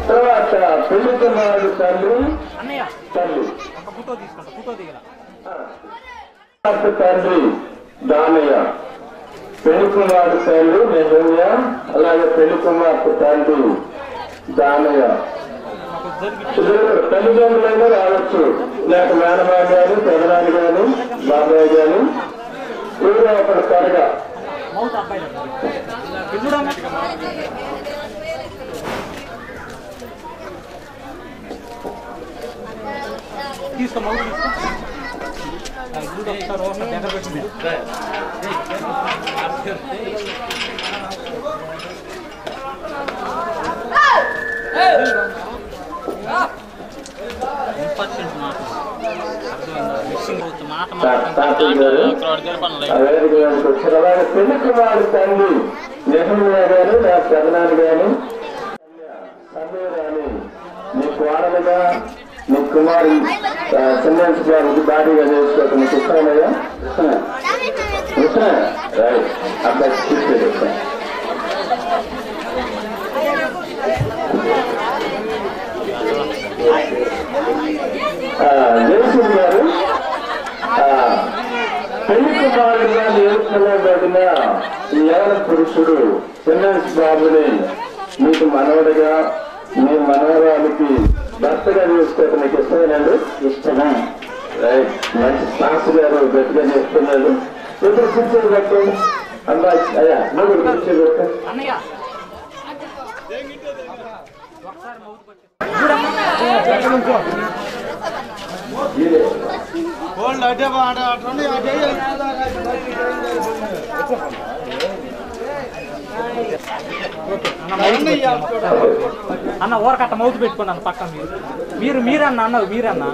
తర్వాత పెళ్లికున్నాడు తండ్రి తల్లి తండ్రి దానయ్య, పెళ్లికున్నాడు తండ్రి నెహమ్య, అలాగే పెళ్లికుమార్తె తండ్రి దానయ్య. తల్లిదండ్రులైనా రావచ్చు, లేక మేనమామ గాని పెదనాన్ని గాని బాబాయ్ గాని ఎవరో ఒకరు త్వరగా అలాగే పెళ్లికుమారు తండ్రి నెహమ్యా గాని నా పెదనాన్ని గాని సమీరాని నీ కోడలుగా నీ కుమారి చిన్నంటి గారికి భారీగా చేసుకోవటం నీకు ఇష్టమయ్యా? ఇష్టమే రైట్, అబ్బాయి తీసుకెళ్ళి ఇష్టం. జయసింగ్ గారు పెళ్లి కుమారుడుగా నియమించబడిన ఈ యవన పురుషుడు చిన్నంటి బాబుని మీకు మనవడిగా మీ మనవరానికి భర్తగా చేసుకోవటం మీకు ఇష్టమేనండి? ఇష్టమే రైట్, మంచి సాసు గారు గట్టిగా చేస్తున్నాడు. ఇప్పుడు కూర్చొని పెట్టండి అబ్బాయి, అయ్యా నువ్వు కూర్చొని పెట్టండి. అన్న ఊరకట్ట మౌతు పెట్టుకున్నాను పక్కన మీరన్నా అన్నారు మీరన్నా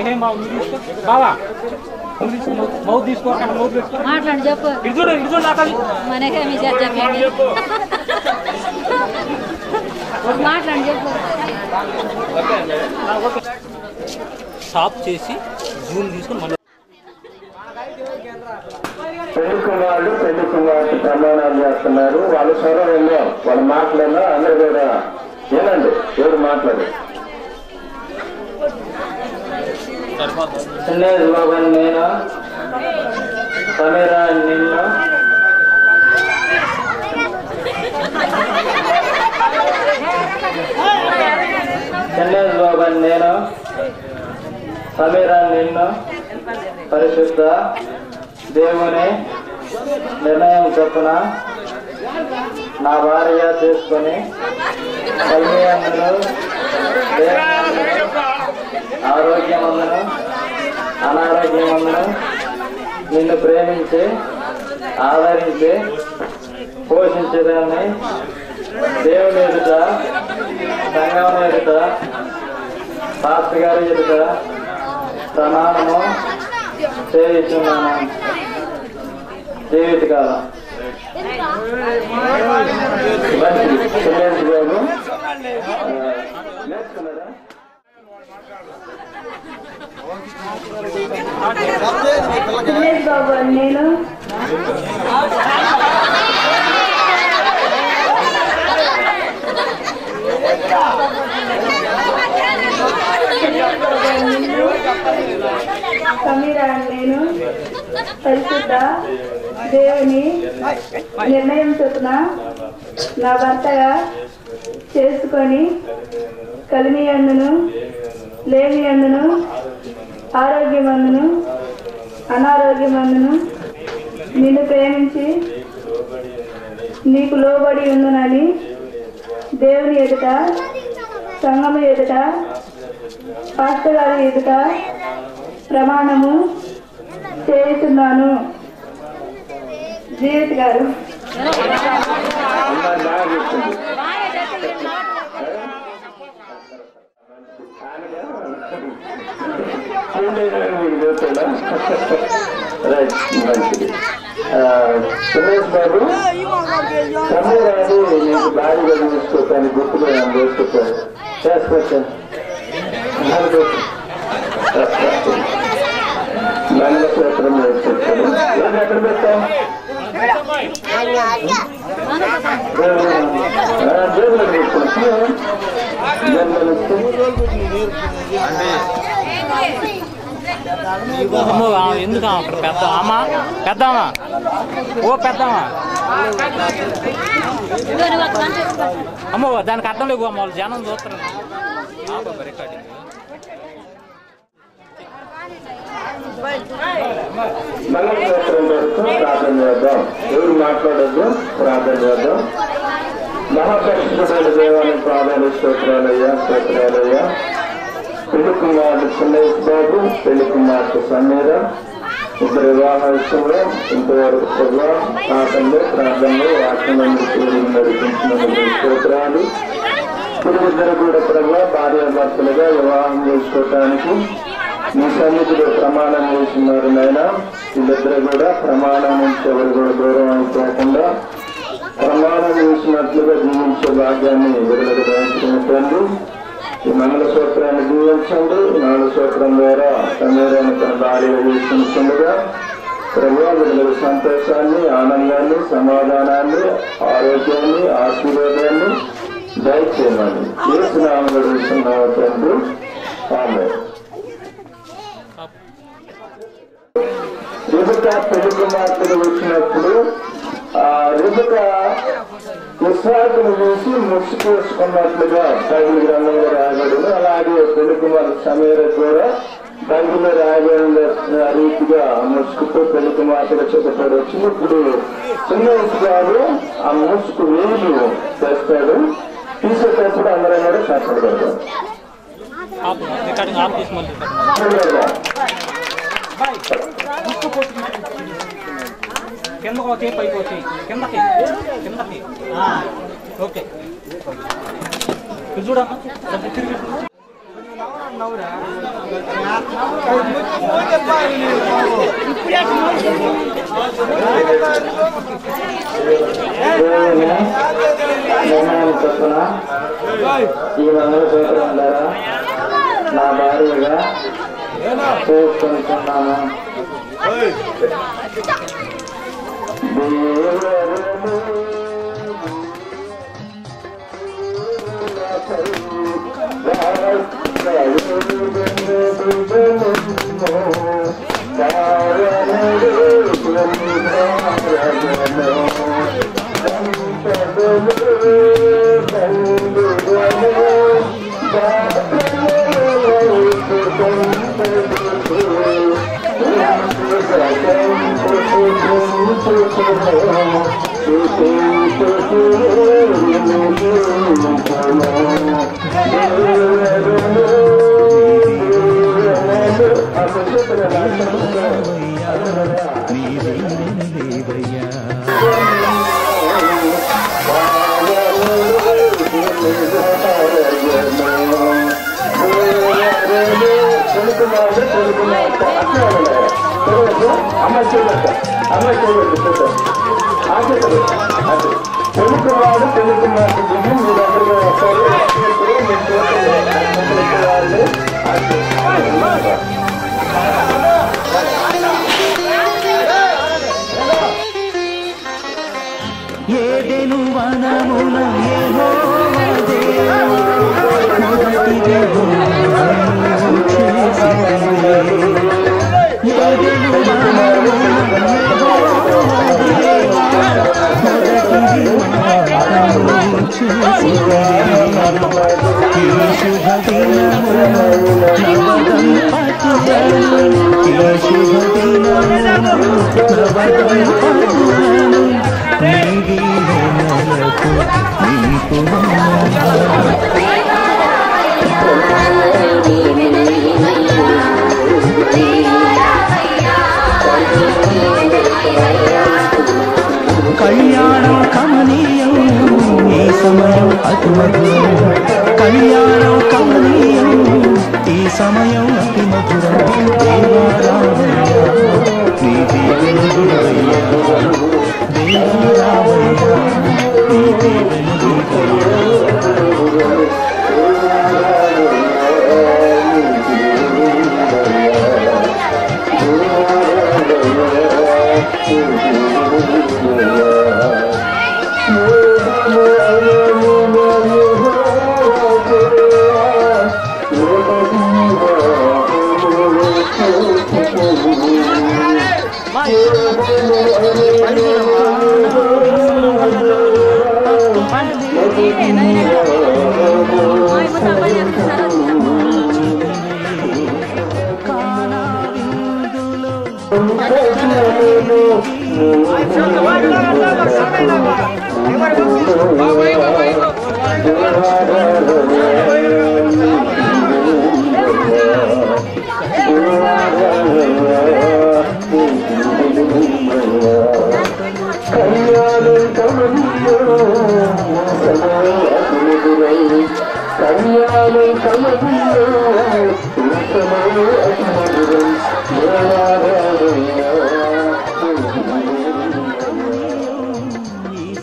ఏం బాబు మీరు తీసుకో బావా మౌత్ తీసుకోకుండా మౌత్ పెట్టుకో మాట్లాడి చెప్పు ఇది చూడు మనకే మీ మాట్లాడి చెప్పు షాప్ చేసి జూన్ తీసుకుని మళ్ళీ పెళ్లి కుమారుడు పెళ్లి కుమార్తె ప్రమాణాలు చేస్తున్నారు. వాళ్ళ స్వరం ఏందో వాళ్ళ మాటలేనా అందరూ కూడా ఏనండి ఎవరు మాట్లాడు. చిన్నది బాబు నేను సమీరా నిన్న చిన్నది బాబు నేను సమీరా నిన్న పరిశుద్ధ దేవుని నిర్ణయం చొప్పున నా భార్య చేసుకొని కళ్యాణులు ఆరోగ్యమందును అనారోగ్యమందును నిన్ను ప్రేమించి ఆదరించి పోషించేదాన్ని దేవుని ఎదుట సంఘం ఎదుట పాస్టర్ గారి ఎదుట ప్రమాణము చేయుచున్నాను జీవితకాలం. నేర్చుకున్నారా? నేను సమీరా నేను పరిశుద్ధ దేవుని నిర్ణయం చొప్పున నా భర్తగా చేసుకొని కలిమి అందును లేమి అందును ఆరోగ్యమందును అనారోగ్యమందును నిన్ను ప్రేమించి నీకు లోబడి ఉందునని దేవుని ఎదుట సంఘము ఎదుట పాస్టర్ గారి ఎదుట ప్రమాణము చేస్తున్నాను. జీవిత గారు రైట్, మంచిది. సురేష్ బాబు సమీరాని నీకు భారీగా చూసుకోవటాన్ని గుర్తుగా చేసుకొచ్చాను చేసుకొచ్చాను క్షేత్రం చెప్తాడు. ఎక్కడ పెట్టాం? ఎందుకు అక్కడ పెద్దమ్మా పెద్దమ్మా ఓ పెద్దమ్మా అమ్మో దానికి అర్థం లేవు అమ్మ వాళ్ళు జనం చూస్తారు రికార్డింగ్. మంగళక్షేత్రం వరకు ప్రార్థన చేద్దాం. ఎవరు మాట్లాడద్దు, ప్రార్థన చేద్దాం. మహాపరిశుద్ధుడైన దేవాన్ని ప్రార్థన స్తోత్రాలయ్యా, స్తోత్రాలయ్యా. పెళ్లి కుమారుడు సున్నేష్ బాబు, పెళ్లి కుమార్తె సమీర ఇద్దరు వివాహ విషయంలో ఇంతవరకు ప్రార్థనలో వాక్యాన్ని నడిపించినందుకు స్తోత్రాలు. ఇద్దరు కూడా ప్రభు భార్యాభర్తలుగా వివాహం చేసుకోవటానికి మీ సన్నిధిలో ప్రమాణం చేస్తున్నారు నాయన. వీళ్ళిద్దరు కూడా ప్రమాణం నుంచి ఎవరు కూడా దూరం అయిపోకుండా ప్రమాణం చేసినట్లుగా జీవించే భాగ్యాన్ని విడుదల గ్రహించినట్టు ఈ మంగళసూత్రాన్ని జీవించండి. మంగళసూత్రం ద్వారా సమీరాన్ని తన భార్య చేసుకుంటుండగా ప్రభు విడుదల సంతోషాన్ని, ఆనందాన్ని, సమాధానాన్ని, ఆరోగ్యాన్ని, ఆశీర్వాదాన్ని దయచేయమని యేసు నామములో అడుగుతున్నాము తండ్రి. ఆమేన్. రిబకా పెళ్లి కుమార్తెలు వచ్చినప్పుడు ఆ రిబకా ఇస్సాకును చూసి ముసుకేసుకున్నట్లుగా బైబిల్ గ్రంథంలో రాయబడింది. అలాగే పెళ్లి కుమార్తె సమీర కూడా బైబిల్లో రాయబడిన రీతిగా ముసుగుతో పెళ్లి కుమార్తెగా చెప్పబడవచ్చు. ఇప్పుడు సున్నేష్ గారు ఆ ముసుగు వేలు చేస్తాడు. తీసేటప్పుడు అందరూ కూడా కష్టపడతారు. కిందకు పోతే పైకి పోతే కిందకి కిందకి ఓకే చూడమ్మా తిరిగి ఈ మంగళసూత్రం ద్వారా నా భార్యగా చేసుకుంటున్నాను. తెలుగువాడు తెలుగున్నాడు మీరు అందరూ వస్తారు. ఏదెను వనమున యెహోవా దేవుడు మొదటిది ఏదెను వనమున యెహోవా కళ్యాణం కమనీయం ఈ సమయం అతి మధురం కళ్యాణం కమనీయం ఈ సమయం అతి మధురం దేవారామయ్య నీ దీవెన దివయ్య దేవారామయ్య నీ దీవెన దివయ్య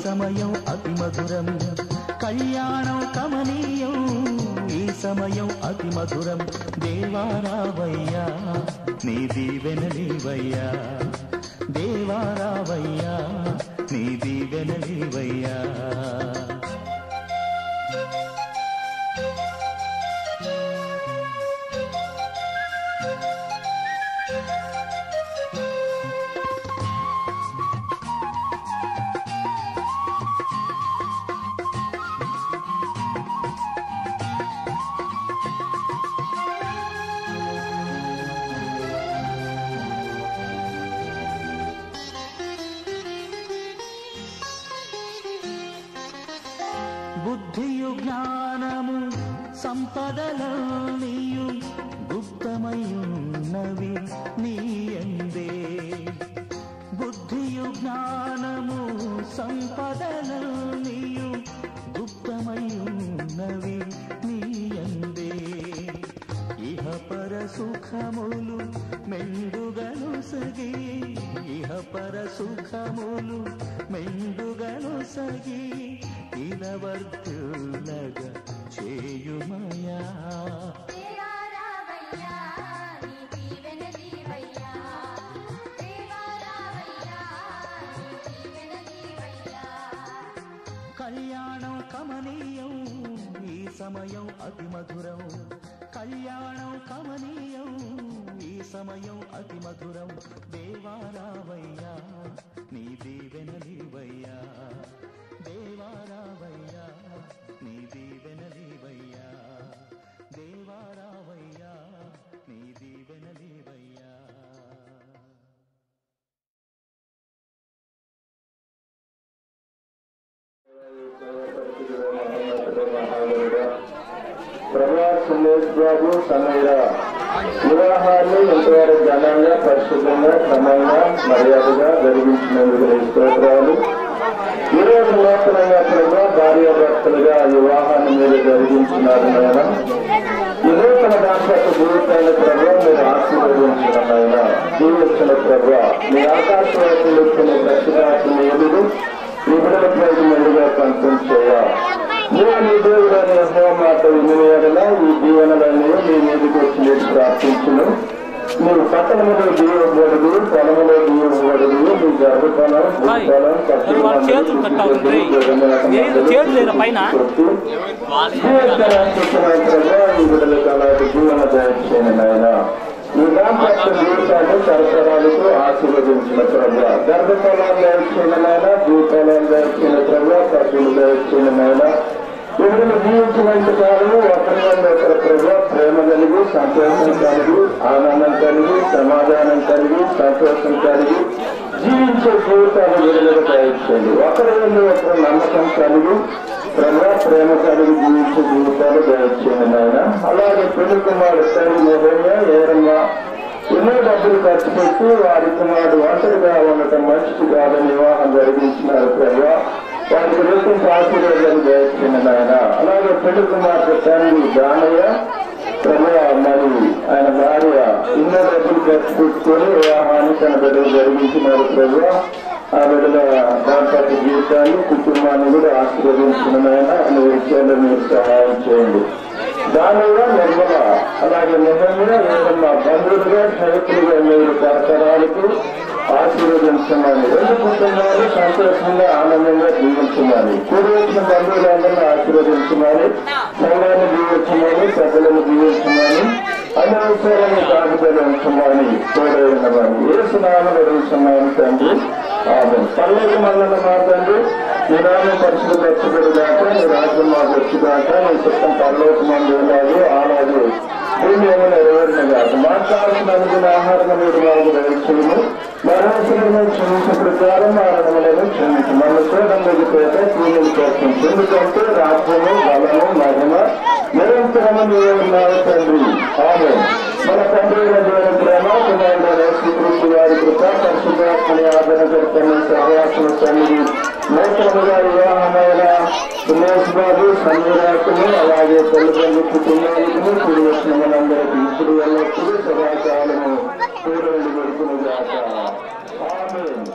సమయం అతి మధురం కళ్యాణం కమనీయం ఈ సమయం అతి మధురం దేవారావయ్యా నీ దీవెనలీవయ్యా దేవారావయ్యా నీ దీవెనలీవయ్యా బుద్ధియు జ్ఞానము సంపదలన్నీయు గుప్తమయున్నవి నీయందే బుద్ధియు జ్ఞానము సంపదలన్నీయు గుప్తమయున్నవి నీయందే ఇహ పర సుఖములు మెండుగను సగి ఇహ పర సుఖములు మెండుగను సగి ఇలవర్తులగ చేయుమయా కళ్యాణం కమనీయం ఈ సమయం అతి మధురం కళ్యాణం కమనీయం ఈ సమయం అతి మధురం దేవారావయ్యా నీ దీవెనలీవయ్యా దేవారావయ్యా నీ దీవెనలీవయ్యా దేవారావయ్యా నీ దీవెనలీవయ్యా ప్రభా సుమేష్ బాబు సమీర వివాహాన్ని ఎంతవరకు ఘనంగా పరిశుభ్రంగా క్రమంగా మర్యాదగా జరిగించినందుకు స్తోత్రాలు. ఈరోజు నూతనంగా ప్రభా భార్యాభర్తలుగా వివాహాన్ని మీరు జరిగించినారు నాయన. ఈ నూతన దాంపత్య జీవితాన్ని ప్రభా మీరు ఆశీర్వదించిన నాయన. జీవించిన ప్రభా మీ ఆకాశవాసులు ఇచ్చిన దక్షిణాసులు ఎదురు ఈ బిడ్డలపైకి మెల్లిగా కనిపించేయా. నీ దేవుడని మాట వినియోగన ఈ దీవెనలన్నీ మీ మీదకి వచ్చి ప్రార్థించును. మీరు పట్టణంలో దీవబడదు, పొలంలో దీవబడదు, మీ గర్భఫలం ఈ బిడ్డలకు అలాంటి జీవన దయచేయండి నాయన. ఈ దాంపత్య జీవితాన్ని తరతరాలకు ఆశీర్వదించిన ప్రభా గర్భఫలాన్ని దయచేయండి నాయన. జీవితాలను దయచేయండి ప్రభా సభ్యులు దయచేయండి నాయన. ఎవరిని జీవించినంత కాలము ఒకరిలో ఒకరి ప్రభావ ప్రేమ కలిగి సంతోషం కలిగి ఆనందం కలిగి సమాధానం కలిగి సంతోషం కలిగి జీవించే జీవితాన్ని విడుదల దయచేయండి. ఒకరి ఒకరు నమ్మకం కలిగి ప్రభావ ప్రేమ కలిగి జీవించే జీవితాలు దయచేయండి నాయన. అలాగే పెళ్లి కుమారుడు తల్లి మొదలుగా ఏరమ్మ ఎన్నో డబ్బులు ఖర్చు పెట్టి వారి కుమారుడు ఒంటరిగా ఉండటం మంచిది కాదని వివాహం జరిగించినారు ప్రభావ. వారికి రేటింగ్ ఆశీర్వాదాలు దయచేయండి నాయన. అలాగే పెళ్లి కుమార్తె తండ్రి దానయ్య ప్రభా మరి ఆయన భార్య ఎన్నో డబ్బులు ఖర్చు పెట్టుకొని వివాహాన్ని తన బిడ్డలు జరిగించినారు ప్రభా. ఆ బిడ్డల దాంపత్య జీవితాన్ని కుటుంబాన్ని కూడా ఆశీర్వదించిన నాయన. అనే విషయాల్లో మీరు సహాయం చేయండి. దానిగా నిర్మల అలాగే నిజంగా ఏదన్నా బంధువులుగా స్నేహితులుగా మీరు తరతరాలకు ఆశీర్వదించమని రెండు కుటుంబాలు సంతోషంగా ఆనందంగా జీవించమని కూడి వచ్చిన బంధువులందరినీ ఆశీర్వదించమని సంఘాన్ని జీవించమని పెద్దలను జీవించమని అన్ని విషయాలను కాపుదల ఉంచున్నామని తోడైనవాడు ఏసునామం నడుస్తున్నామని తండ్రి. పర్లోక మల్లన్న మా తండ్రి, నీ నామం పరిశుభ్రపరచబడిదాకా, నీ రాజ్యం మాకు వచ్చేదాకా, నీ చిత్తం పరలోకమందు ఎలాగో అలాగే భూమి ఏమో నెరవేరిన కాదు. మాట్లాడుతున్న అనుకున్న ఆహారం మీరు మాకు దయచేయము, మరణశిలను క్షమించిన ప్రకారం మరణములను క్షమించు, మన చూడండి పేట పూజలు చేస్తుంది. ఎందుకంటే రాజ్యము బలము మహిమ నిరంతరము నీవే ఉన్నావు తండ్రి. ఆమేన్. మన తండ్రి దేవుని ప్రేమ, కుమారుడైన యేసుక్రీస్తు వారి కృప, పరిశుద్ధాత్మని ఆదరణకర్తని సహవాసన సన్నిధి, నూతనముగా వివాహమైన సురేష్ బాబు సంజయరాకును, అలాగే తల్లిదండ్రుల కుటుంబాలకు కూడి వచ్చిన మనందరికీ ఇప్పుడు ఎల్లప్పుడూ సదాకాలము చూడండి కొడుకును గాక. ఆమేన్.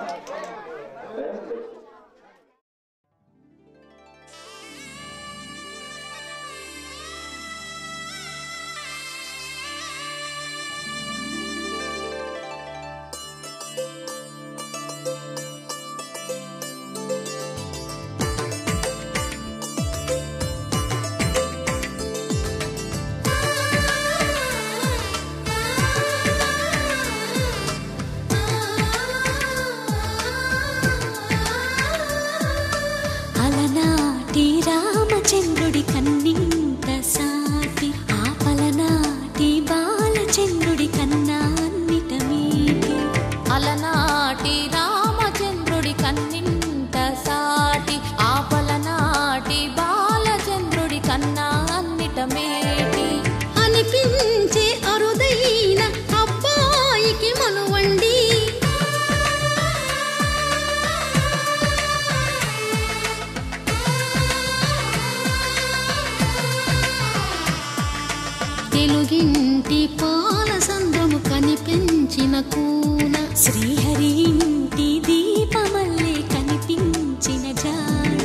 అలనాటి రామచంద్రుడి కన్నింత సాటి, ఆపలనాటి బాలచంద్రుడి కన్నా అన్నిట మీటి. అలనాటి రామచంద్రుడి కన్నింత సాటి, ఆపలనాటి బాలచంద్రుడి కన్నా అన్నిట మేటి. అనిపించే అరుదైన అబ్బాయికి మనువండి, తెలుగింటి పాల సంద్రము కనిపించిన కూన, శ్రీహరి ఇంటి దీపమల్లే కనిపించిన జాడ.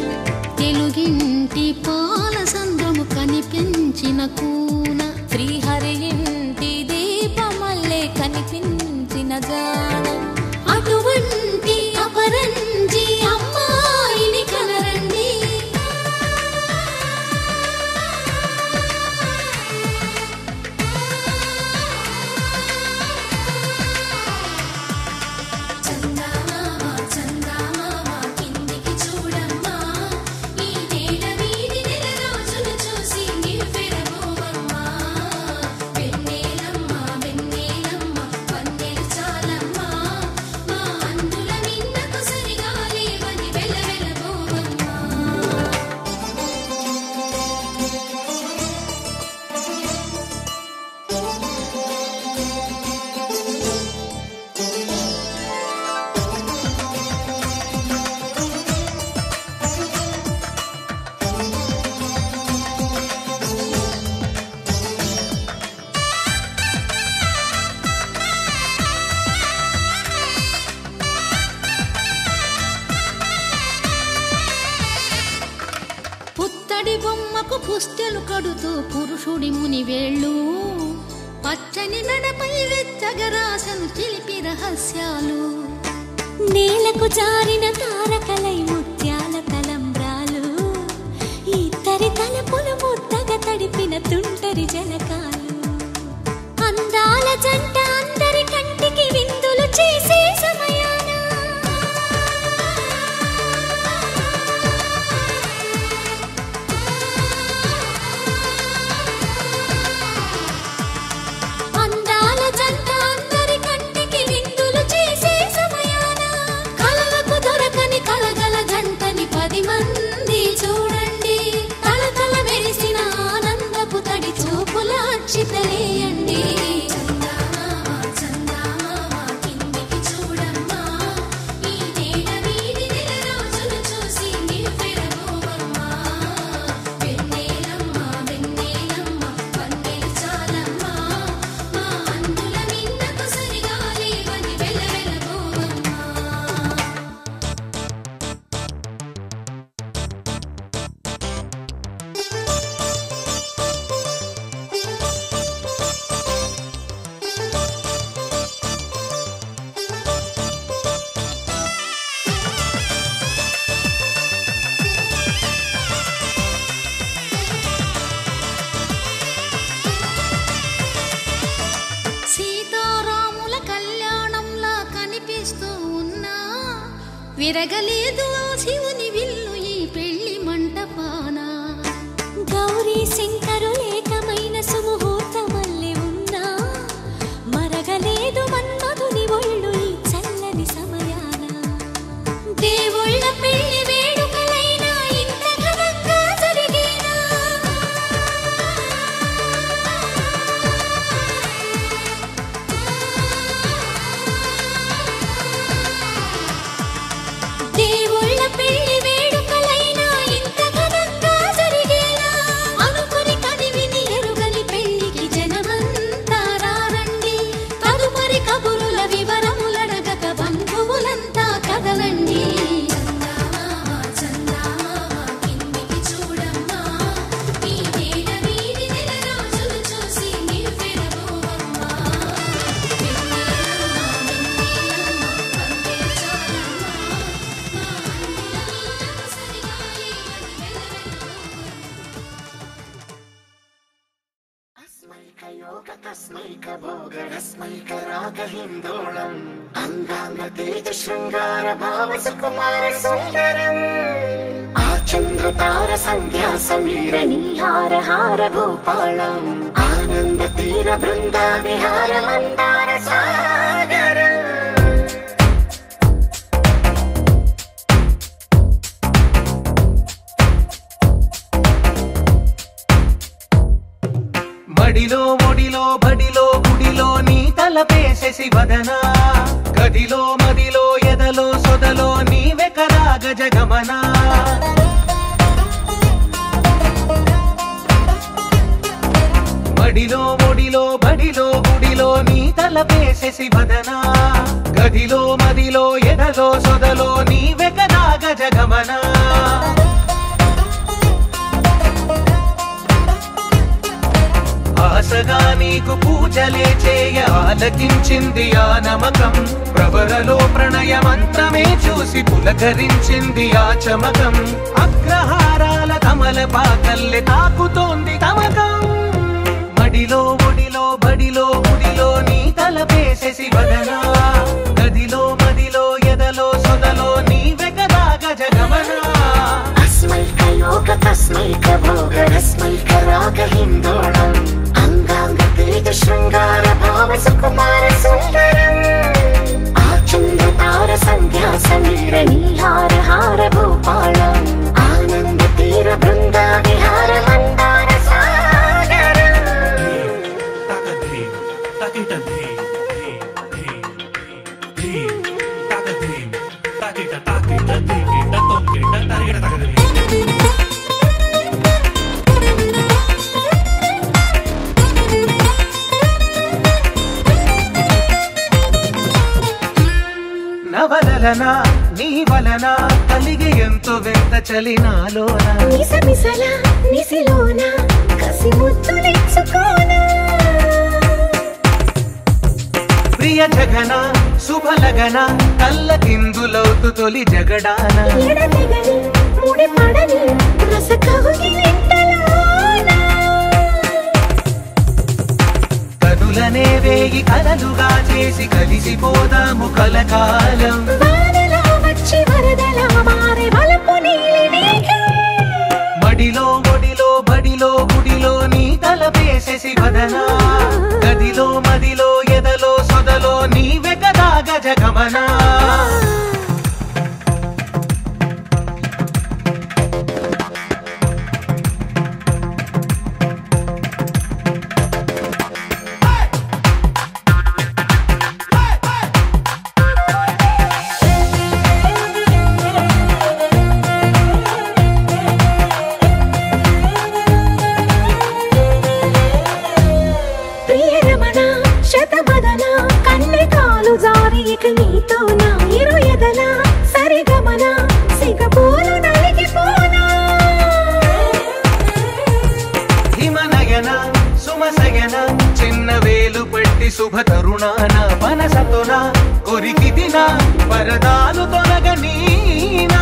తెలుగింటి పాల సంద్రము కనిపించిన కూన, శ్రీహరి ఇంటి దీపమల్లే కనిపించిన జాడ. అటువంటి అపరంజి అమ్మాయిని కనరండి. చందమామ చందమామ కిందికి చూడమ్మా, ఈ నేల వీడి నెల రోజులు చూసి నివ్వెరబోవమ్మా. వెన్నెలమ్మ వెన్నెలమ్మ వన్నెలు చాలమ్మా, మా అందుల నిన్నకు సరిగా లేవని వెలవెలబోవమ్మా. పుత్తడి బొమ్మకు పుస్తెలు కడుతూ పురుషుడి ముని వేళ్ళు, పచ్చని నడపై వెచ్చగరాసను చిలిపి రహస్యాలు. నేలకు జారిన తారకలై ముత్యాల తలంబ్రాలు, ఇద్దరి తలపులు ముద్దగా తడిపిన తుంటరి జలకాలు. అందాల జంట అందరి కంటికి విందులు చేసే సమయాన, అందాల జంట అందరి కంటికి విందులు చేసే సమయాన, కలలకు దొరకని కలగల జంటని 10 మంది చూడండి. తలతల మెరిసిన ఆనందపు తడి చూపుల అక్షితలేయండి. చందమామ విరగలేదు ఆ శివుని విల్లు ఈ పెళ్లి మంటపాన. గౌరీ శంకరు ఏకమైన సుముహూర్తమల్లె ఉన్నా మరగలేదు మన్మధుని ఒళ్ళు ఈ చల్లని సమయాన. దేవుళ్ళ పెళ్లి వేడుకలైనా ఇంత ఘనంగా జరిగేనా? దేవుళ్ళ పెళ్లి వేడుకలైనా ఇంత ఘనంగా జరిగేనా? అనుకుని కనివిని ఎరుగని పెళ్లికి జనమంతా రారండి. తదుపరి కబురుల వివరములడగక బంధువులంతా కదలండి. చందామామ చందామామ కిందికి చూడమ్మా, ఈ నేల వీధి నెల రోజులు చూసి నివ్వెరబోవమ్మా. చంద్రతార సంధ్యా సమీర నీహార హార భూపాళం ఆనంద తీర బృంద విహార మందార సాగరం. మడిలో ఒడిలో బడిలో గుడిలో నీ తలపేసేసి వదనా, గదిలో మదిలో ఎదలో సొదలో నీవే కదా గజగమన. మడిలో ఒడిలో బడిలో గుడిలో నీ తలపేసేసి వదనా, గదిలో మదిలో ఎదలో సొదలో నీవే కదా గజగమన. ఆశగా నీకు పూజలే చేయ ఆలకించింది ఆ నమకం, ప్రవరలో ప్రణయ మంత్రమే చూసి పులకరించింది ఆ చమకం. అగ్రహారాల కమల పాకల్లె తాకుతోంది తమకం. మడిలో ఒడిలో బడిలో గుడిలో నీ తలపేసేసి వదనా, గదిలో మదిలో ఎదలో సొదలో నీవే కదా గజగమన. అస్మైక యోగ తస్మైక భోగ రస్మైక రాగ హిందోళం అంగాంగ తేజ శృంగార భావ సుకుమార సుందరం. ఆ చంద్రతార సంధ్యా సమీర నీహార హార భూపాళం ఆనంద తీర బృంద విహార మందార సాగరం. నవలన నీ వలన కలిగి ఎంతో వింత చలినాలోన. నిసమిసల నిసిలోన కసి ముద్దులిచ్చుకోనా. ప్రియ జగన శుభలగన కళ్ళ కిందులవుతు తొలి జగడాన. ఎడతెగని ముడి పడని రస కవుగి నింటలోన. కనులనే వేగి కలలుగా చేసి కలిసిపోదాము కలకాలం. వానలా వచ్చి వరదలా మారే వలపు నీలి మేఘం. మడిలో ఒడిలో బడిలో గుడిలో నీ తలపేసేసి వదనా, గదిలో మదిలో ఎదలో సొదలో నీవే కదా గజగమన. శతబదన కన్నె కాలు జారి ఇక నీతో నా ఇరు ఎదల సరిగమన సిగపోలు నలిగిపోనా. హిమనయన సుమసయన చిన్న వేలు పట్టి శుభ తరుణాన మనసతోన కొరికి దిన వరదాలు తొలగనీనా.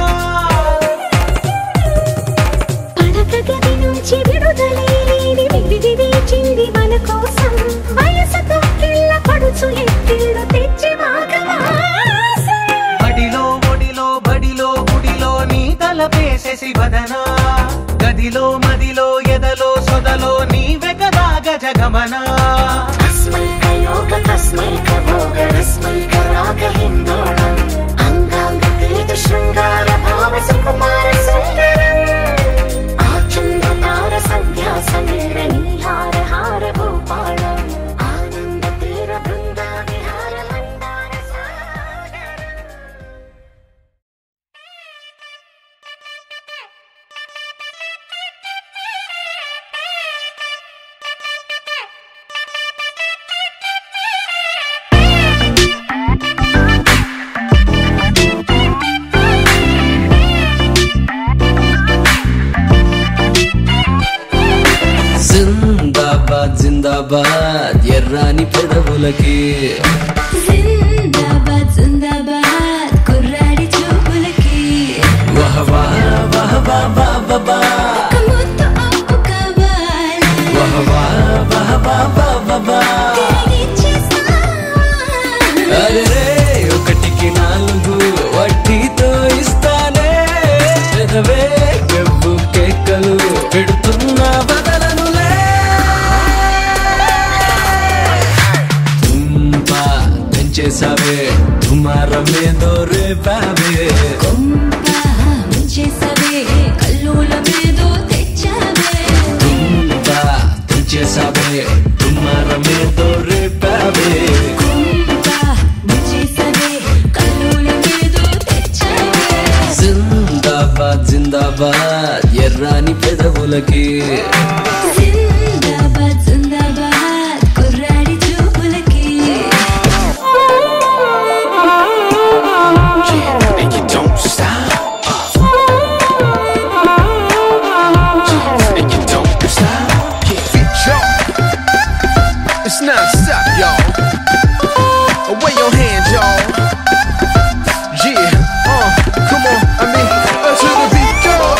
పడక గది నుంచి విడుదలే లేని విడిది వేచింది మన కోసం. వయసుతో కిళ్ళ పడుచు ఎత్తిళ్ళు తెచ్చి మాగమాస. బడిలో ఒడిలో వేసేసి వదనా గదిలో మదిలో ఎదలో సొదలో నీవెక నాగ జగమనా శృంగార భావ సుకుమార సుందరం ఆచంద్రతార సంధ్యా సమీర నీహార హార భూపాళం ఆనంద తీర బృందా విహార మందార సాగరం. జిందాబాద్ ఎర్రాని పెదవులకి జిందాబాద్ జిందాబాద్ కుర్రాడి చూపులకి వాహ్ వాహ్ వాహ్ వాహ్ వాహ్ వాహ్ ముద్దు అప్పు కావాలి వాహ్ వాహ్ వాహ్ వాహ్ వాహ్ వాహ్ అరే ఒకటికి 4 వడ్డీతో ఇస్తానే పెదవే గబ్బు కేకలు పెడుతున్నా బదలనులే తుంపా తెంచేసావే తుమారమేదో రేపావే కొంప ముంచేసావే కల్లుల మీదో తెచ్చావే తుంపా తెంచేసావే తుమారమేదో రేపావే కొంప ముంచేసావే కల్లుల మీదో తెచ్చావే జిందాబాద్ జిందాబాద్ ఎర్రాని పెదవులకి జిందాబాద్ జిందాబాద్ కుర్రాడి చూపులకి And you don't stop. And you don't stop. Get y'all. It's non-stop, y'all. Away your hands, y'all. Yeah, come on. I mean, to the beat, y'all.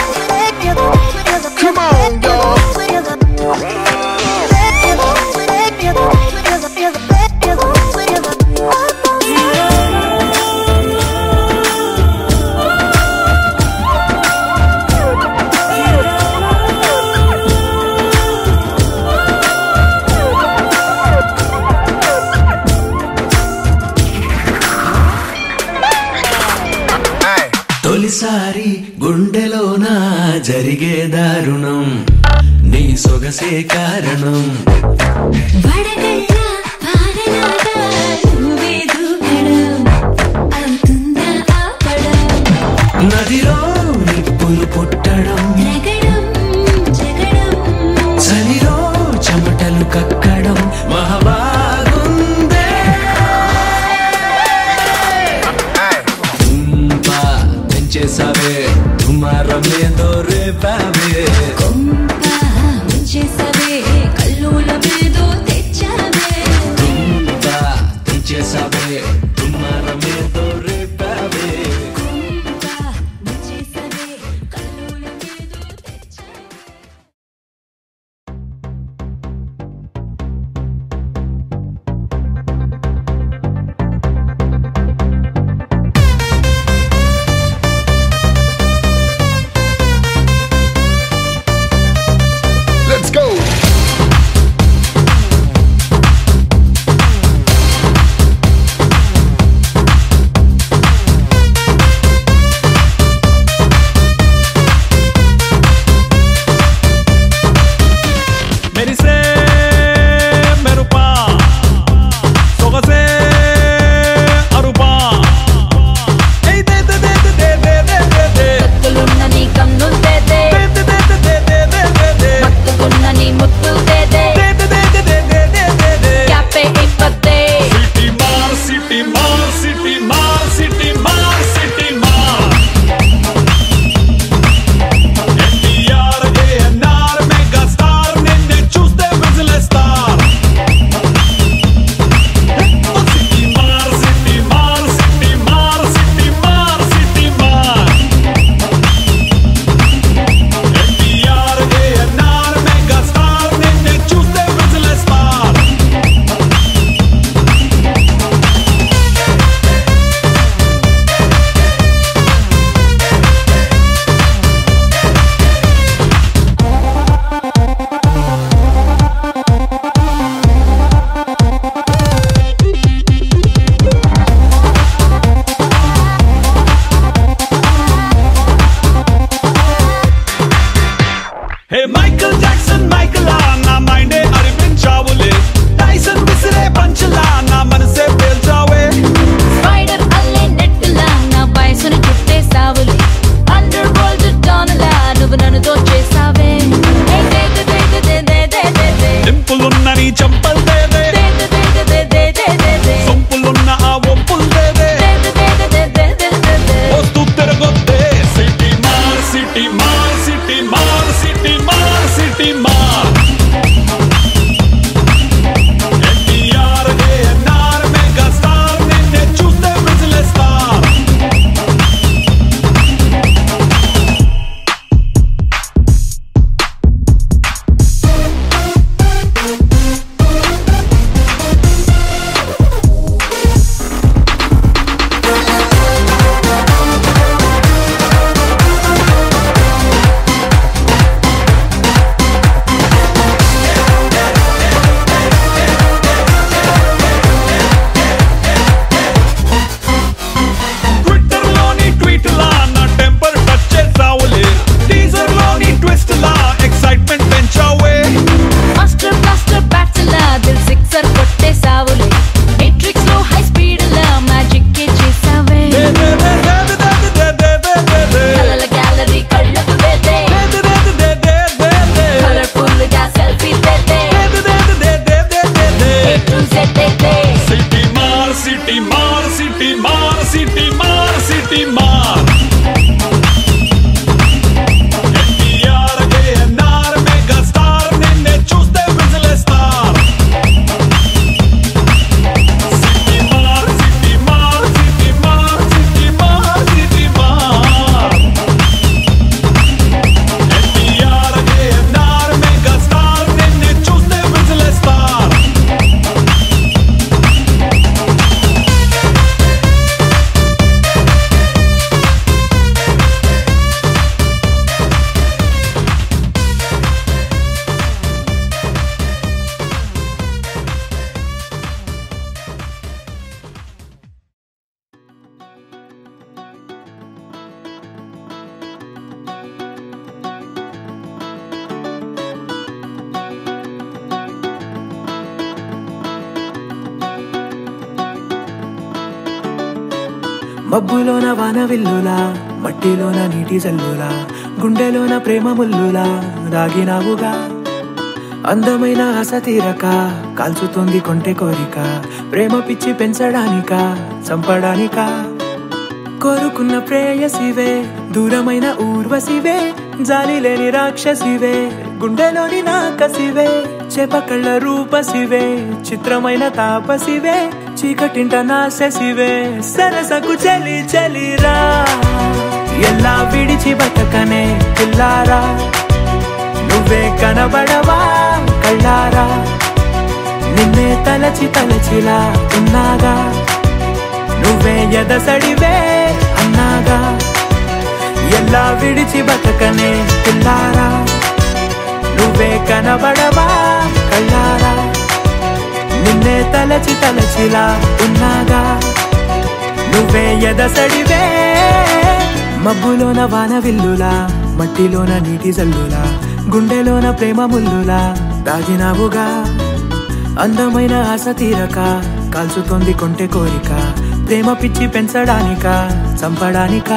Come on, y'all. తొలిసారి గుండెలోన జరిగే దారుణం నీ సొగసే కారణం వడగళ్ళ పారలాగా నువ్వే దూకడం అవుతుందా ఆపడం నదిలో నిప్పులు పుట్టడం రగడం జగడం చలిలో చెమటలు కక్కడం మహాబాగుందే తుంపా తెంచేసావే తుమారమేదో రేపావే కొంప ముంచేసావే కల్లుల మీదో తెచ్చావే తుంపా తెంచేసావే తుమారమేదో రేపావే కొంప ముంచేసావే కల్లుల మీదో తెచ్చావే సిటీ మార్ సిటీ మార్ ఎన్టీఆర్ కేఎన్ఆర్ మెగా స్టార్ నిన్నే చూస్తే విజిలేస్తారు సిటీ మార్ సిటీ మార్ సిటీ మార్ సిటీ మార్ సిటీ మార్ ఎన్టీఆర్ కేఎన్ఆర్ మెగా స్టార్ నిన్నే చూస్తే విజిలేస్తారు మబ్బులోన వాన విల్లులా మట్టిలోన నీటి జల్లులా గుండెలోన ప్రేమ ముల్లులా దాగినావుగా అందమైన ఆశ తీరక కాల్చుతోంది కొంటె కోరిక ప్రేమ పిచ్చి పెంచడానిక చంపడానిక కోరుకున్న ప్రేయసివే దూరమైన ఊర్వశివే జాలి లేని రాక్షసివే గుండెలోని నాకసివే చేపకళ్ళ రూపసివే చిత్రమైన తాపసివే చీకటింట నాశసివే సరసకు చలి చలిరా ఎలా విడిచి బతకనే పిల్లారా నువ్వే కనబడవా కళ్ళారా నిన్నే తలచి తలచిలా ఉన్నాగా నువ్వే ఎదసడివే అన్నాగా ఎలా విడిచి బతకనే పిల్లారా నువ్వే కనబడవా కళ్ళారా నిన్నే తలచి తలచిలా ఉన్నాగా నువ్వే ఎదసడివే మబ్బులోన వాన విల్లులా మట్టిలోన నీటి జల్లులా గుండెలోన ప్రేమ ముల్లులా దాగినావుగా అందమైన ఆశ తీరక కాల్చుతోంది కొంటె కోరిక ప్రేమ పిచ్చి పెంచడానిక చంపడానిక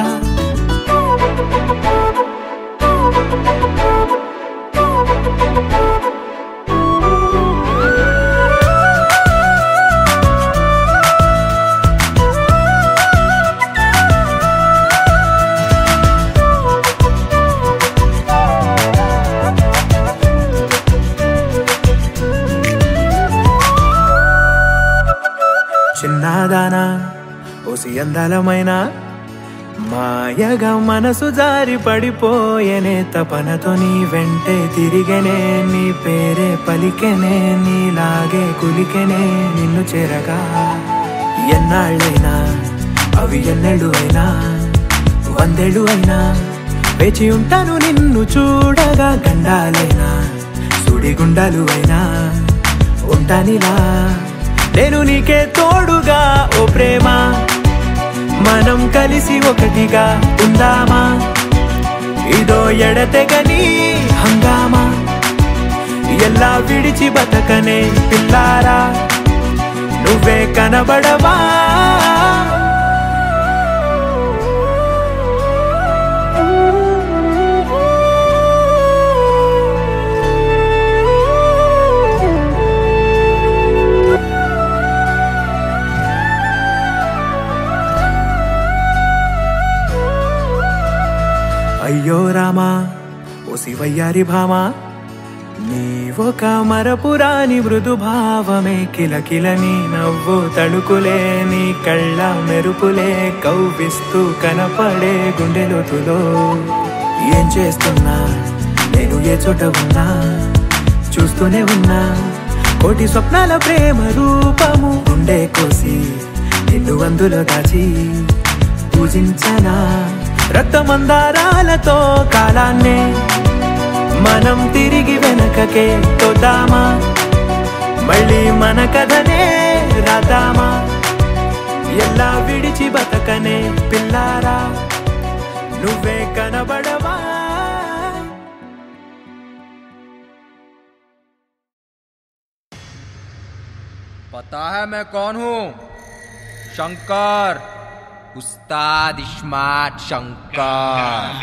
చిన్నదానా ఓసి అందాలమైన మాయగా మనసు జారి పడిపోయేనే తపనతో నీ వెంటే తిరిగేనే నీ పేరే పలికెనే నీలాగే కులికెనే నిన్ను చేరగా ఎన్నాళ్ళైనా అవి ఎన్నెళ్ళు అయినా 100 ఏళ్ళు అయినా వేచి ఉంటాను నిన్ను చూడగా గండాలైనా సుడిగుండాలు అయినా ఉంటానిలా నేను నీకే తోడుగా ఓ ప్రేమ మనం కలిసి ఒకటిగా ఉందామా ఇదో ఎడతెగని హంగామా ఎలా విడిచి బతకనే పిల్లారా నువ్వే కనబడవా అయ్యో రామా ఓ శివయ్యారి భామా నీవొక మరపురాని మృదు భావమే కిలకిల నీ నవ్వు తడుకులే నీ కళ్ళ మెరుపులే కవ్విస్తూ కనపడే గుండెలోతులో ఏం చేస్తున్నా నేను ఏ చోట ఉన్నా చూస్తూనే ఉన్నా కోటి స్వప్నాల ప్రేమ రూపము గుండె కోసి నిన్ను అందులో దాచి పూజించనా రక్తమందారాలతో కాలాన్నే మనం తిరిగి వెనకకే తోద్దామా మళ్ళీ మన కథనే రాద్దామా ఎలా విడిచి బతకనే పిల్లారా నువ్వే కనబడవా पता है मैं कौन हूँ? शंकर, उस्ताद इस्मार्ट शंकर।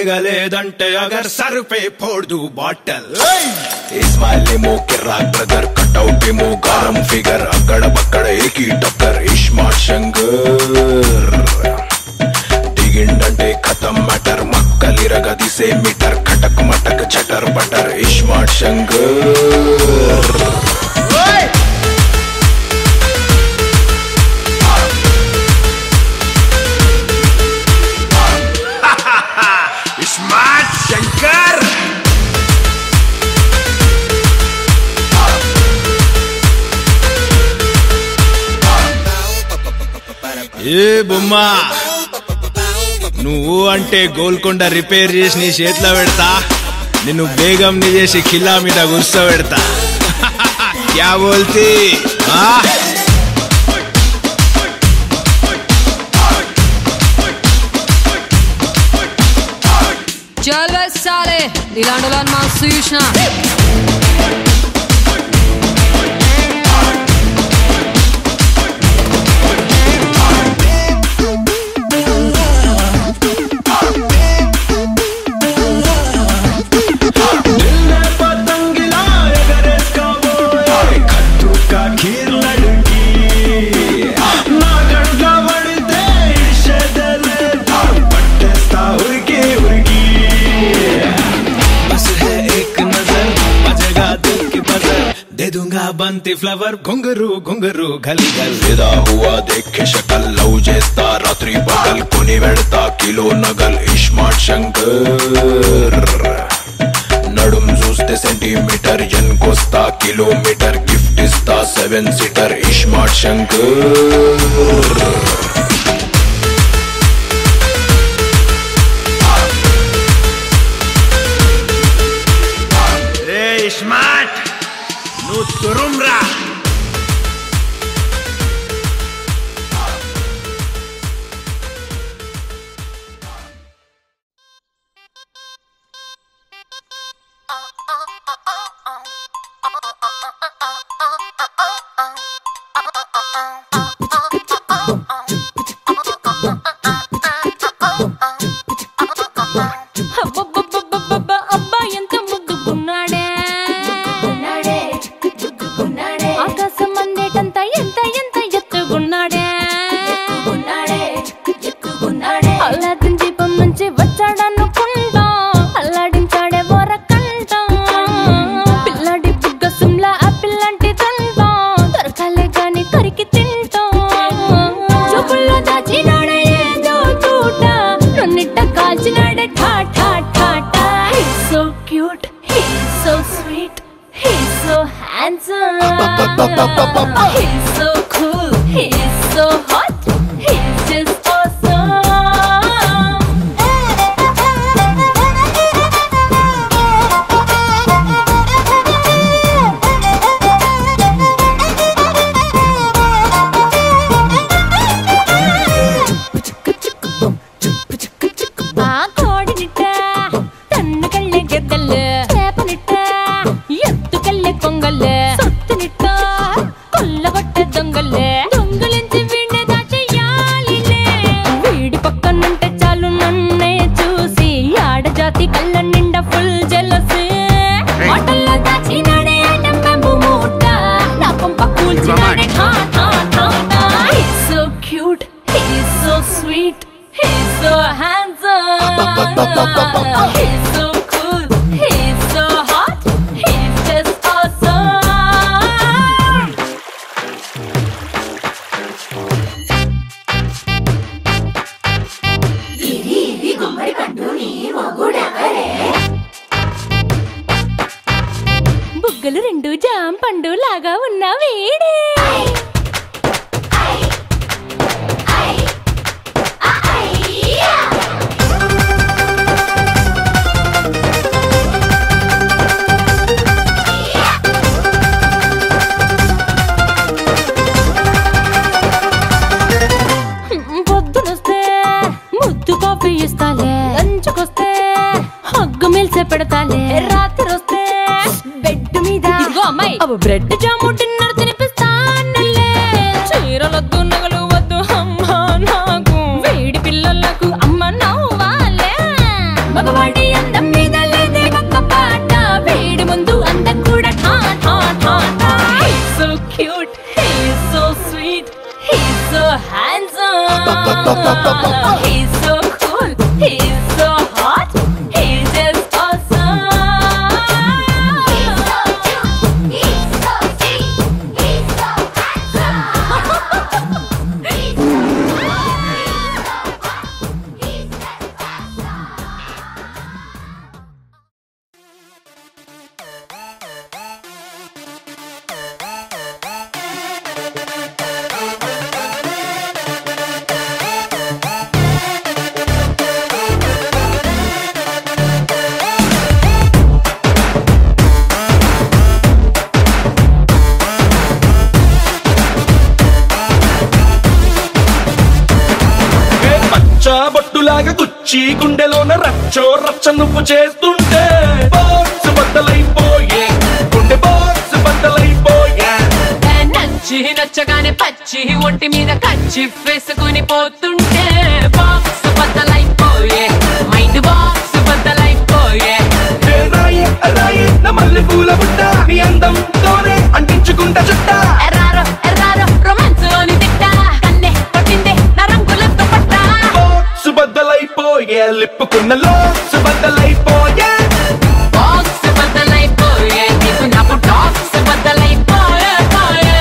దిగలేదంటే అగర్ సర్ పే ఫోड़ दूं బాటల్ ఇస్మాయిల్ ఏమో కిరాక్ బ్రదర్ కట్అవుట్ ఏమో గారం ఫిగర్ అక్కడ బక్కడ ఏకీ టక్కర్ ఇస్మార్ట్ శంకర్ దిగిండంటే ఖతం matter మక్కలిరగ దిసే metre ఖటక్ మటక్ చటర్ butter iSmart Shankar iSmart Shankar ఏ బొమ్మా నువ్వు అంటే గోల్కొండ రిపేర్ చేసి నీ చేతిలో పెడతా నిన్ను బేగం ని చేసి ఖిల్లా మీద కూర్చోబెడతా క్యా బోల్తీ చల్ సాలే ఇలాంటి వాళ్ళని మా చూసిన दे दूंगा बंती फ्लावर घुंगरू घुंगरू गली गल विदा हुआ देखे शकल लव చేస్తా రాత్రి పగల్ కొని వెడతా కిలో నగల్ ఇస్మార్ట్ శంకర్ నడుం చూస్తే సెంటీమీటర్ ఎన్కొస్తా కిలోమీటర్ గిఫ్ట్ ఇస్తా 7 సీటర్ ఇస్మార్ట్ శంకర్ రే ఇస్మార్ట్ నువ్వు తురుమ్రా He's so cool, he's so hot, he's just awesome. ఆ కోడినిట్ట తన్ను కళ్ళే గెద్దలు చేపనిట్ట ఎత్తుకల్లే కొంగల్లే సొత్తునిట్ట కొల్లగొట్ట దొంగలే దొంగలించి వీణ్ణే దాచేయాలిలే వీడి పక్కనుంటే చాలు నన్నే చూసి ఆడజాతి కళ్ళ నిండా ఫుల్ జెలసీ మాటల్లో దాచినాడే ఐటమ్ బాంబు మూట నా పంప కూల్చినాడే ఠా ఠా ఠా ఠా. He's so cute, he's so sweet, he's so handsome. He's so cool, he's so hot, he's just awesome. బుగ్గలు రెండు జాం పండు లాగా ఉన్న వేడే పొద్దునొస్తే ముద్దు కాఫీ ఇస్తాలే లంచ్కొస్తే హగ్గు మిల్సే పెడతాలే రాత్రి వస్తే బెడ్ మీద అమ్మాయి అవి బ్రెడ్ జాము డిన్నర్ తినిపిస్తానులే చీరలొద్దు నగలు వద్దు అమ్మ నాకు వేడి పిల్లలకు అమ్మ నవ్వాలే మగవా He's so cool, he's so hot, he's just awesome. He's so cute, he's so sweet, he's so handsome. బొట్టులాగా గుచ్చి గుండెలోన రచ్చో రచ్చ నువ్వు చేస్తుంటే బాక్స్ బద్దలైపోయే గుండె బాక్స్ బద్దలైపోయే నచ్చి నచ్చగానే పచ్చి ఒంటి మీద కచ్చి వేసుకుని పోతుంటే బాక్స్ బద్దలైపోయే మైండ్ బాక్స్ బద్దలైపోయే రాయే రాయే నా మల్లె పూల బుట్ట నీ అందంతోనే అంటించుకుంటా చుట్ట ఎర్రారో ఎర్రారో రొమాన్స్ లోని తిట్ట కన్నే కొట్టిందే నా రంగులతో పట్ట బాక్స్ బద్దలైపోయే లిప్పుకున్న లోక్స్ బద్దలైపోయే బాక్స్ బద్దలైపోయే నీకు నాకు టాక్స్ బద్దలైపోయే పోయే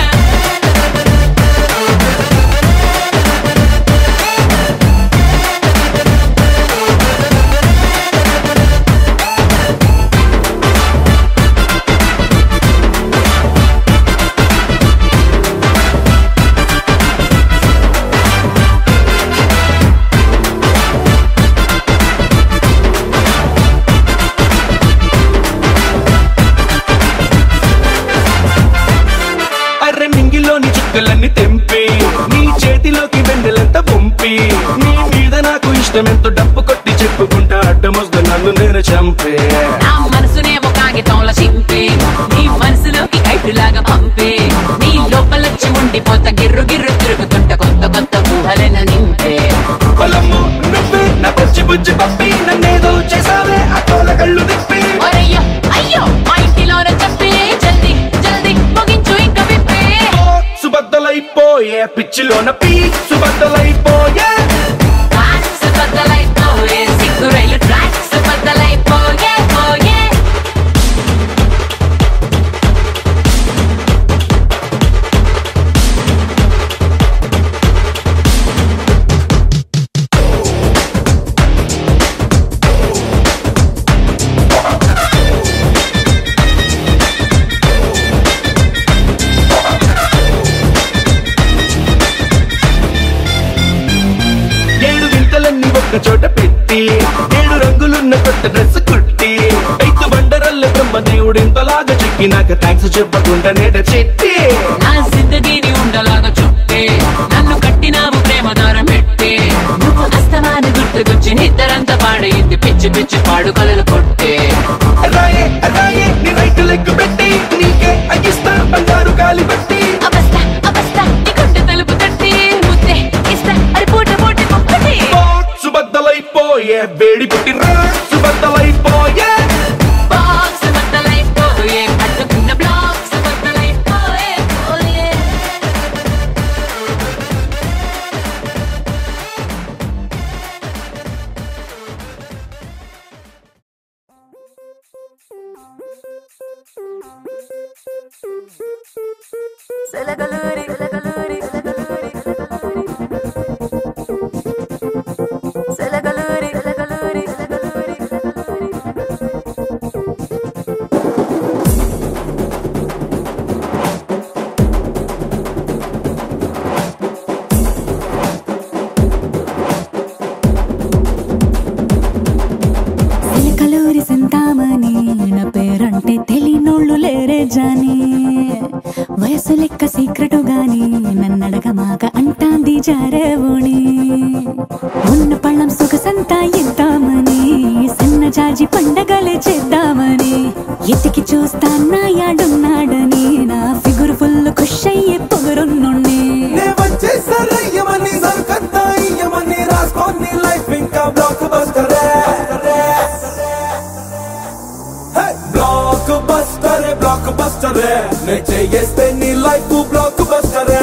నింగిలోని చుక్కలన్నీ తెంపి నీ చేతిలోకి వెన్నెలంత పంపి నీ మీద నాకు ఇష్టమెంతో డప్పు కొట్టి చెప్పుకుంటా అడ్డమొస్త నన్ను నేను చంపే నా మనసునేమో కాగితంలో చింపి నీ మనసులోకి కైటులాగా పంపి నీ లోపలొచ్చి ఉండిపోత గిర్రు గిర్రు తిరుగుతుంట కొత్త కొత్త ఊహలను నింపే పొలము నువ్వే నా పచ్చి బుజ్జి పప్పి నన్నేదో చేసావే అటోల కళ్ళు తిప్పి అయ్యో అయ్యో మా ఇంటిలోన చెప్పి జల్దీ జల్దీ ముగించు ఇంకా విప్పి సుబద్దలైపోయే పిచ్చిలోన పీ సుబద్దలైపోయే ట్రాక్స్ బద్దలైపోయే సిగ్గు రైలు ట్రాక్స్ బద్దలైపోయే పోయే ఒక్క చోట పెట్టి 7 రంగులున్న కొత్త డ్రెస్ కుట్టి 5 బండరల్ల బ్రహ్మదేవుడు ఇంతలాగా చెక్కి నాకు థ్యాంక్స్ చెప్పకుండా నేట చెట్టి నా జిందగీని ఉండలాగా చుట్టే నన్ను కట్టినావు ప్రేమ దారం పెట్టి నువ్వు అస్తమాన గుర్తుకొచ్చి నిద్దరంతా పాడైంది పిచ్చి పిచ్చి పాడు కలలు కొట్టే రాయే రాయే నీ రైట్ లెగ్ పెట్టి నీకే అగిస్తా బంగారు గాలి పట్టి అవస్థ అవస్థ నీ గుండె తలుపు తట్టి ముద్దే ఇస్తా అది పూట పూట ముక్కటి సుబద్దలైపోయే వేడి పుట్టి సుబద్దలైపోయే బాక్స్ బద్దలైపోయే అడ్డుకున్న బ్లాక్స్ బద్దలైపోయే పోయే సెలగలూరి సెలగలూరి సెలగలూరి సెలగలూరి సెలకలూరి సింతామణి నా పేరంటే తెలియనోళ్ళు లేరే జాని వయసు లెక్క సీక్రెటు గాని నన్నడగమాక అంటాంది జారేవోణి ఉన్న పళ్ళం సొగసంతా ఇద్దామని సన్న జాజి పండగలే చేద్దామని ఎతికి చూస్తాన్నా యాడున్నాడని నా ఫిగురు ఫుల్ ఖుష్ అయ్యే పొగరున్నుండి బ్లాక్ బస్టరే నే చేస్తే నీ లైఫ్ బ్లాక్ బస్టరే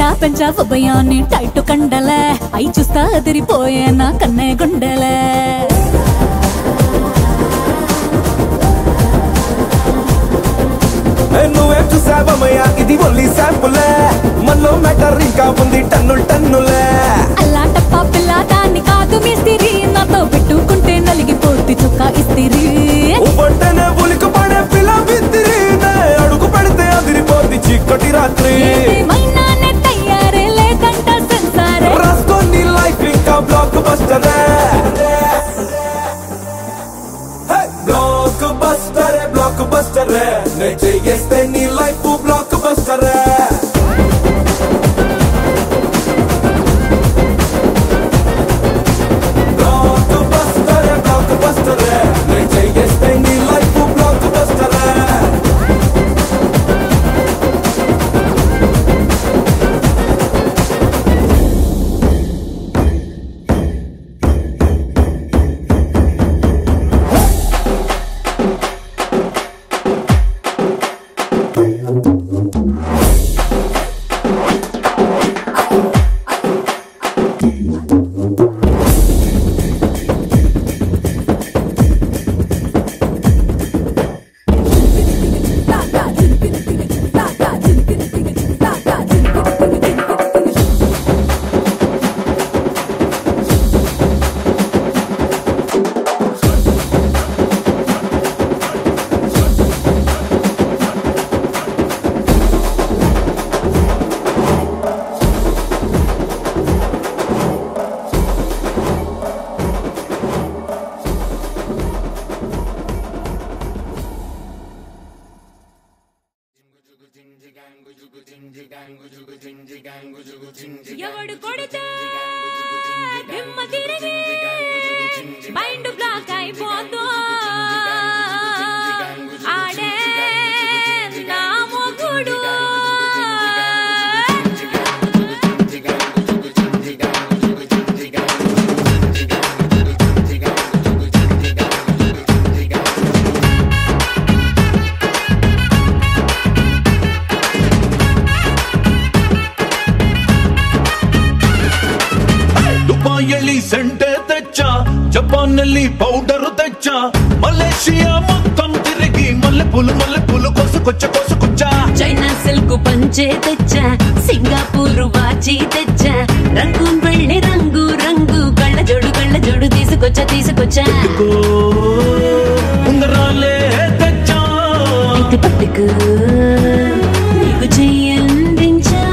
ఎట్టా పెంచా ఉభయాన్ని టైట్ కండలే అయి చూస్తా అదిరిపోయే నా కన్నే గుండెలే నువ్వేం చూసావమయ్యా ఇది ఓన్లీ శాంపులే మనలో మ్యాటర్ ఇంకా ఉంది టన్నులే అల్లాటప్ప పిల్ల దాన్ని కాదు మిస్తిరి నాతో పెట్టుకుంటే నలిగిపోద్ది చుక్క ఇస్తిరి ఉబట్టనే ఉలికి పడే పిల్ల బిత్తిరి అడుగు పెడితే అదిరిపోద్ది చీకటి రాత్రి ఏమైనానే తయారే లేదంట సెన్సారే రాసుకోండి లైఫ్ ఇంకా బ్లాక్ బస్టరే బ్లాక్ బస్టరే నే చేస్తే నీ లైఫ్ బ్లాక్ బస్టరే బ్లాక్ బస్టరే నే చేస్తే నీ లైఫ్ బ్లాక్ బస్టరే ఎవడు కొడితే దిమ్మ తిరిగి మైండ్ బ్లాక్ అయిపోతో ఆడే నా మొగుడు ದುಬಾಯಲ್ಲಿ ಸೆಂಟೆ ತೆಚ್ಚ ಜಪಾನ್ನಲ್ಲಿ ಪೌಡರ್ ತೆಚ್ಚ ಮಲೇಷಿಯಾ ಮೊತ್ತಂ ತಿರುಗಿ ಮಲ್ಲೆ ಪುಲು ಕೊಸకొచ్చ చైనా సిల్క్ పంచే తెచ్చా సింగపూర్ వాచి తెచ్చా రంగూన్ వెళ్ళి రంగు కళ్ళ జోడు తీసుకొచ్చా ఉంగరాలే తెచ్చా ఇది పట్టుకు నీకు చెయ్యందించా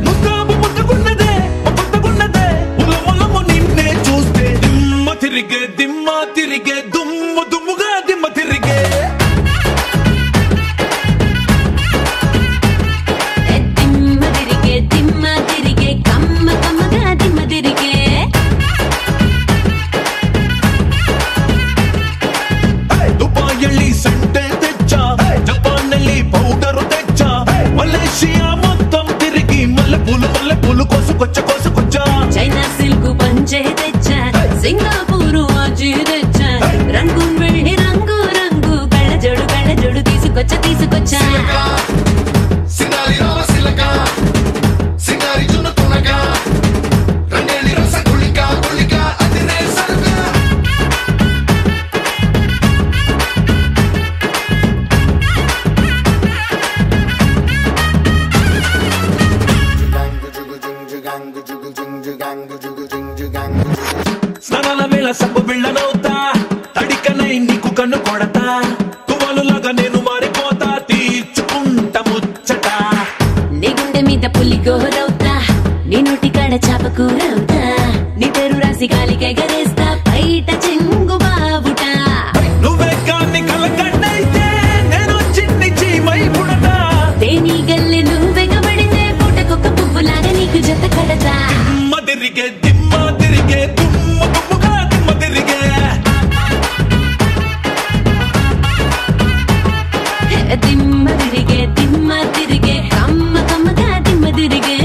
ముద్దుగున్నదే ఉలములము నిన్నే చూస్తే దిమ్మ తిరిగే దుమ్ముగా దిమ్మ తిరిగే దిమ్మ తిరిగే కమ్మగా దిమ్మ తిరిగే ದುಬಾಯಲ್ಲಿ ಸೆಂಟೆ ತೆಚ್ಚ ಜಪಾನ್ನಲ್ಲಿ ಪೌಡರ್ ತೆಚ್ಚ ಮಲೇಷಿಯಾ ಮೊತ್ತಂ ತಿರುಗಿ ಮಲ್ಲೆ ಪುಲು ಕೊಸకొచ్చ చైనా సిల్క్ పంచే తెచ్చా సింగపూర్ వాచి తెచ్చా రంగూన్ వెళ్ళి రంగు కళ్ళ జోడు తీసుకొచ్చా సింగారి రామ సిలక సింగారి జున్ను తునక రంగేలి రస గుళిక అదిరే సరుక స్నానాల వేళ సబ్బు బిళ్ళనవుతా తడికనై నీకు కన్ను కొడతా తువాలులాగా నేను మారిపోతా తీర్చుకుంట ముచ్చట నీ గుండె మీద పులి గోరవుతా నీ నోటి కాడ చాప కూరవుతా నీ పేరు రాసి గాలికి ఎగరేస్తా బయట చెంగు బాబుట నువ్వే కాన్ని కలకన్నైతే నేను చిన్ని చీమై పుడతా తేనీ గల్లె నువ్వెగబడితే పూటకొక్క పువ్వులాగా నీకు జత కడతా దిమ్మ తిరిగే దుమ్ముగా దిమ్మ తిరిగే దిమ్మ తిరిగే కమ్మగా దిమ్మ తిరిగే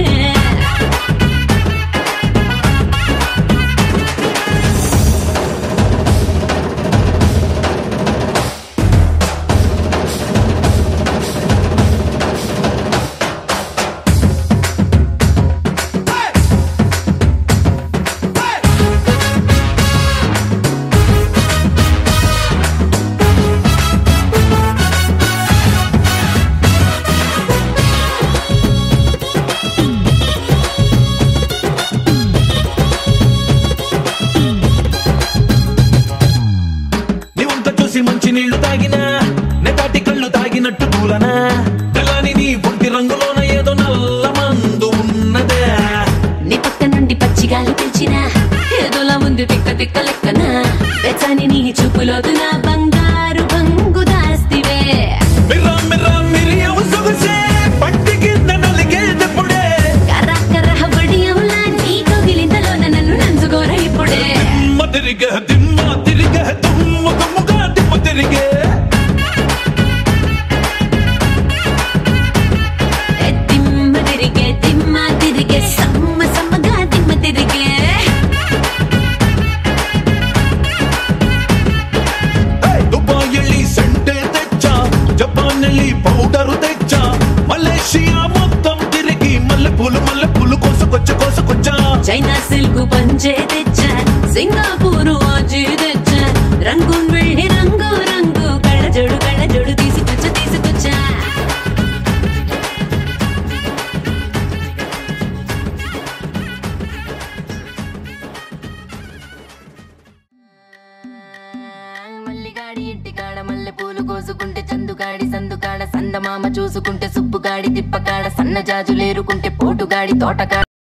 పౌడరు తెచ్చా మలేషియా మొత్తం తిరిగి మల్లె పూలు కోసుకొచ్చా చైనా సిల్క్ పంచే తెచ్చా సింగపూరు ఆజీ తెచ్చా రంగూన్ వెళ్ళి రంగు రంగు కళ్ళ జోడు తీసుకొచ్చా మల్లిగాడి ఇంటికాడ మల్లె పూలు కోసుకుంటే చందుగాడి సందుకాడ సందమామ చూసుకుంటే సుబ్బుగాడి తిప్పకాడ సన్న జాజులేరుకుంటే పోటుగాడి తోటకాడ